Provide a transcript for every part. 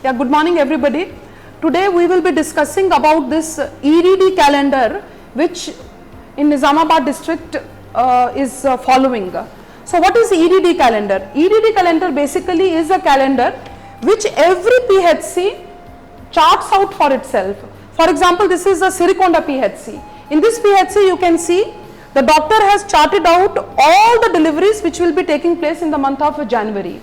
Yeah, good morning everybody. Today we will be discussing about this EDD calendar which in Nizamabad district is following. So what is EDD calendar? EDD calendar basically is a calendar which every PHC charts out for itself. For example, this is a Sirikonda PHC. In this PHC you can see the doctor has charted out all the deliveries which will be taking place in the month of January.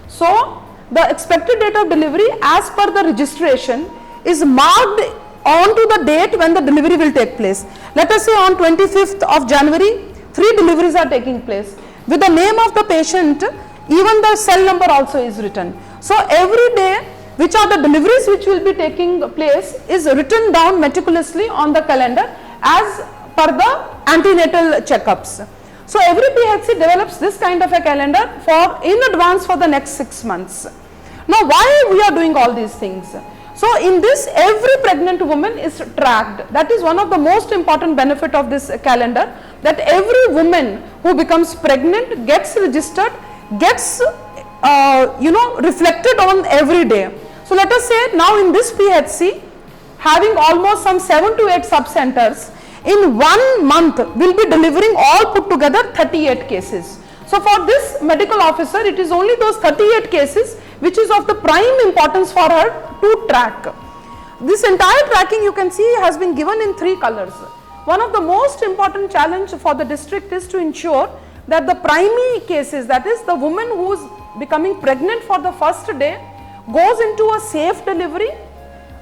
So the expected date of delivery as per the registration is marked on to the date when the delivery will take place. Let us say on 25th of January, 3 deliveries are taking place. With the name of the patient, even the cell number also is written. So every day, which are the deliveries which will be taking place is written down meticulously on the calendar as per the antenatal checkups. So every PHC develops this kind of a calendar in advance for the next 6 months. Now why we are doing all these things? So in this every pregnant woman is tracked. That is one of the most important benefit of this calendar, that every woman who becomes pregnant gets registered, gets reflected on every day. So let us say now in this PHC, having almost some 7 to 8 sub-centers, in 1 month will be delivering all put together 38 cases. So for this medical officer, it is only those 38 cases which is of the prime importance for her to track. This entire tracking you can see has been given in 3 colors. One of the most important challenge for the district is to ensure that the primary cases, that is the woman who is becoming pregnant for the first day, goes into a safe delivery,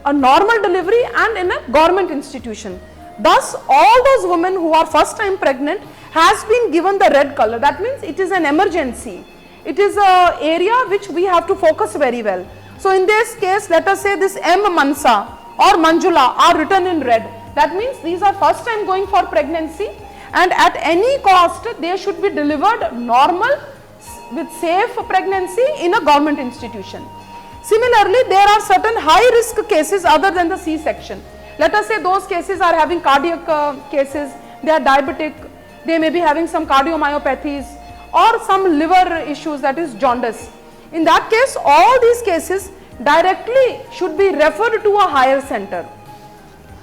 a normal delivery and in a government institution. Thus all those women who are first time pregnant has been given the red color. That means it is an emergency. It is an area which we have to focus very well. So in this case, let us say this M. Mansa or Manjula are written in red. That means these are first time going for pregnancy and at any cost they should be delivered normal with safe pregnancy in a government institution. Similarly, there are certain high risk cases other than the C-section. Let us say those cases are having cardiac cases, they are diabetic, they may be having some cardiomyopathies or some liver issues, that is jaundice. In that case, all these cases directly should be referred to a higher center.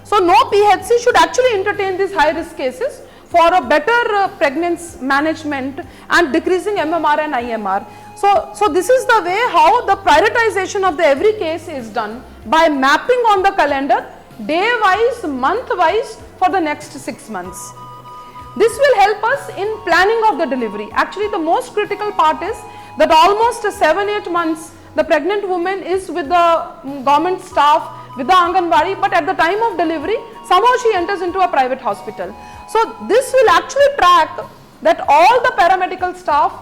So no PHC should actually entertain these high risk cases for a better pregnancy management and decreasing MMR and IMR. So this is the way how the prioritization of the every case is done by mapping on the calendar day wise, month wise for the next 6 months. This will help us in planning of the delivery. Actually the most critical part is that almost 7-8 months the pregnant woman is with the government staff, with the Anganwadi, but at the time of delivery somehow she enters into a private hospital. So this will actually track that all the paramedical staff,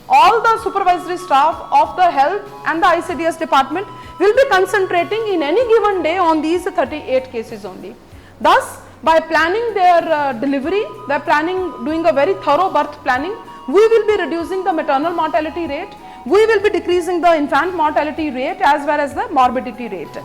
all the supervisory staff of the health and the ICDS department will be concentrating in any given day on these 38 cases only. Thus, by planning their delivery, doing a very thorough birth planning, we will be reducing the maternal mortality rate, we will be decreasing the infant mortality rate as well as the morbidity rate.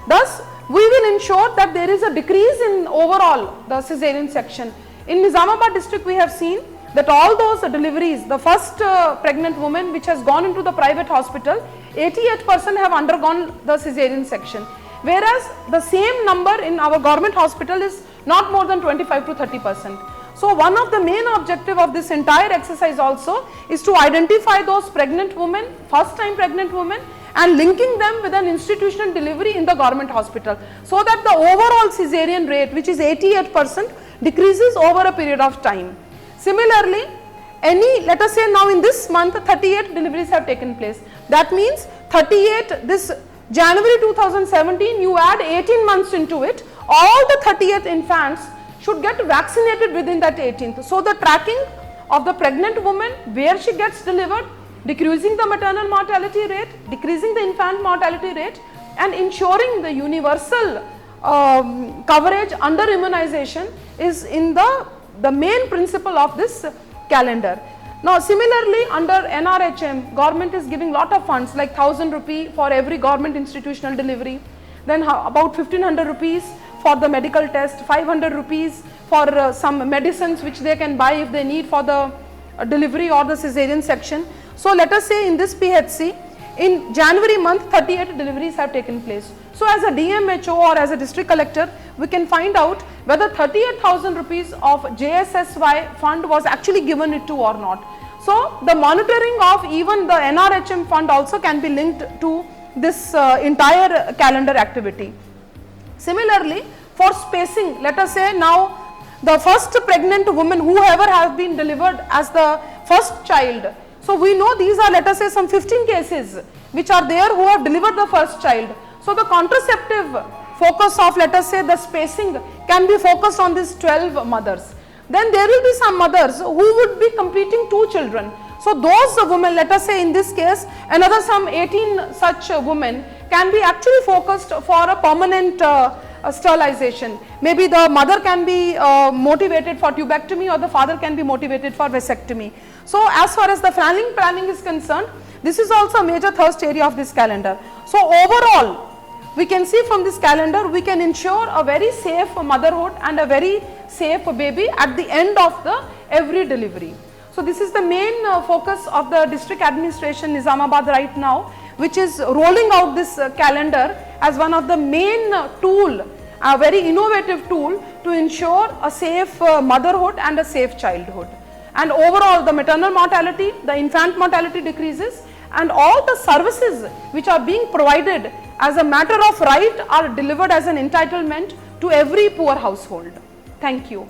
Thus, we will ensure that there is a decrease in overall the caesarean section. In Nizamabad district, we have seen that all those deliveries, the first pregnant woman which has gone into the private hospital, 88% have undergone the caesarean section, whereas the same number in our government hospital is not more than 25 to 30%. So one of the main objective of this entire exercise also is to identify those pregnant women, first time pregnant women, and linking them with an institutional delivery in the government hospital, so that the overall caesarean rate, which is 88%, decreases over a period of time. Similarly, let us say now in this month 38 deliveries have taken place. That means 38, this January 2017, you add 18 months into it, all the 38 infants should get vaccinated within that 18th. So the tracking of the pregnant woman, where she gets delivered, decreasing the maternal mortality rate, decreasing the infant mortality rate, and ensuring the universal coverage under immunization is in the main principle of this calendar. Now similarly, under NRHM, government is giving lot of funds like 1000 rupee for every government institutional delivery, then about 1500 rupees for the medical test, 500 rupees for some medicines which they can buy if they need for the delivery or the caesarean section. So let us say in this PHC, in January month 38 deliveries have taken place. So as a DMHO or as a district collector, we can find out whether 38,000 rupees of JSSY fund was actually given it to or not. So the monitoring of even the NRHM fund also can be linked to this entire calendar activity. Similarly, for spacing, let us say now the first pregnant woman, whoever has been delivered as the first child. So we know these are, let us say, some 15 cases which are there who have delivered the first child. So the contraceptive focus of, let us say, the spacing can be focused on these 12 mothers. Then there will be some mothers who would be completing 2 children. So those women, let us say in this case, another some 18 such women can be actually focused for a permanent sterilization. Maybe the mother can be motivated for tubectomy, or the father can be motivated for vasectomy. So as far as the family planning is concerned, this is also a major thrust area of this calendar. So overall, we can see from this calendar, we can ensure a very safe motherhood and a very safe baby at the end of the every delivery. So this is the main focus of the district administration Nizamabad right now, which is rolling out this calendar as one of the main tool, a very innovative tool to ensure a safe motherhood and a safe childhood. And overall, the maternal mortality, the infant mortality decreases, and all the services which are being provided as a matter of right are delivered as an entitlement to every poor household. Thank you.